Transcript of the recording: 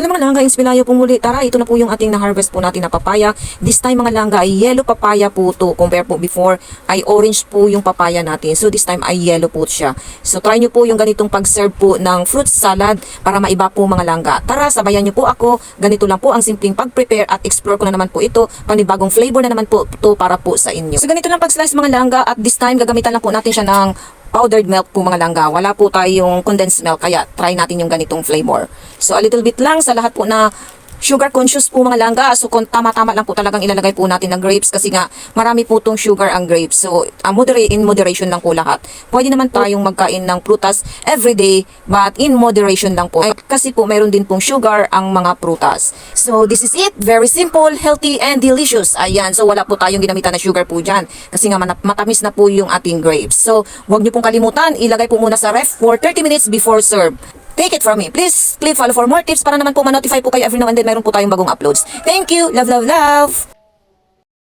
Hello mga langga, inspirayo po muli. Tara, ito na po yung ating na-harvest po natin na papaya. This time mga langga ay yellow papaya po to. Compare po before ay orange po yung papaya natin. So this time ay yellow po siya. So try nyo po yung ganitong pag-serve po ng fruit salad para maiba po mga langga. Tara, sabayan nyo po ako. Ganito lang po ang simpleng pag-prepare at explore ko na naman po ito. Panibagong flavor na naman po ito para po sa inyo. So ganito lang pag-slice mga langga at this time gagamitan lang po natin siya ng powdered milk po mga langga. Wala po tayong condensed milk kaya try natin yung ganitong flavor. So a little bit lang sa lahat po na sugar conscious po mga langga. So kung tama-tama lang po talagang ilalagay po natin ng grapes kasi nga marami po tong sugar ang grapes. So in moderation lang po lahat. Pwede naman tayong magkain ng prutas everyday but in moderation lang po. Kasi po mayroon din pong sugar ang mga prutas. So this is it. Very simple, healthy and delicious. Ayan. So wala po tayong ginamitan na sugar po dyan. Kasi nga matamis na po yung ating grapes. So huwag niyo pong kalimutan. Ilagay po muna sa ref for 30 minutes before serve. Take it from me. Please click follow for more tips para naman po ma-notify po kayo every now and then meron po tayong bagong uploads. Thank you. Love, love, love.